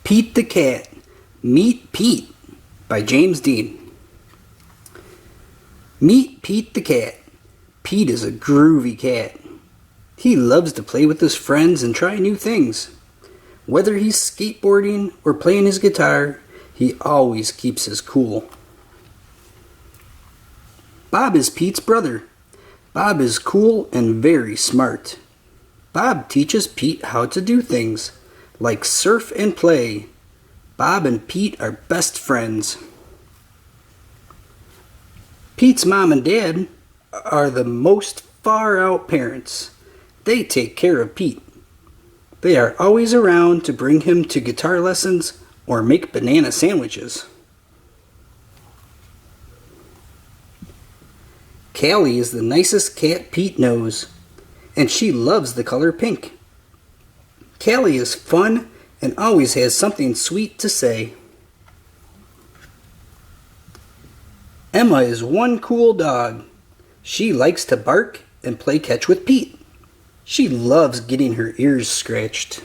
Pete the Cat. Meet Pete by James Dean. Meet Pete the Cat. Pete is a groovy cat. He loves to play with his friends and try new things. Whether he's skateboarding or playing his guitar, he always keeps his cool. Bob is Pete's brother. Bob is cool and very smart. Bob teaches Pete how to do things, like surf and play. Bob and Pete are best friends. Pete's mom and dad are the most far-out parents. They take care of Pete. They are always around to bring him to guitar lessons or make banana sandwiches. Callie is the nicest cat Pete knows, and she loves the color pink. Callie is fun and always has something sweet to say. Emma is one cool dog. She likes to bark and play catch with Pete. She loves getting her ears scratched.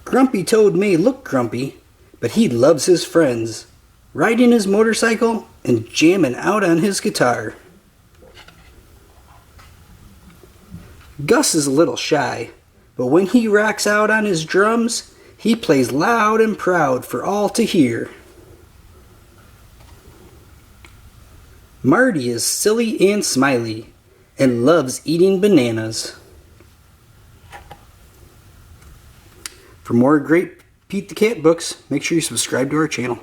Grumpy Toad may look grumpy, but he loves his friends, riding his motorcycle and jamming out on his guitar. Gus is a little shy, but when he rocks out on his drums, he plays loud and proud for all to hear. Marti is silly and smiley and loves eating bananas. For more great Pete the Cat books, make sure you subscribe to our channel.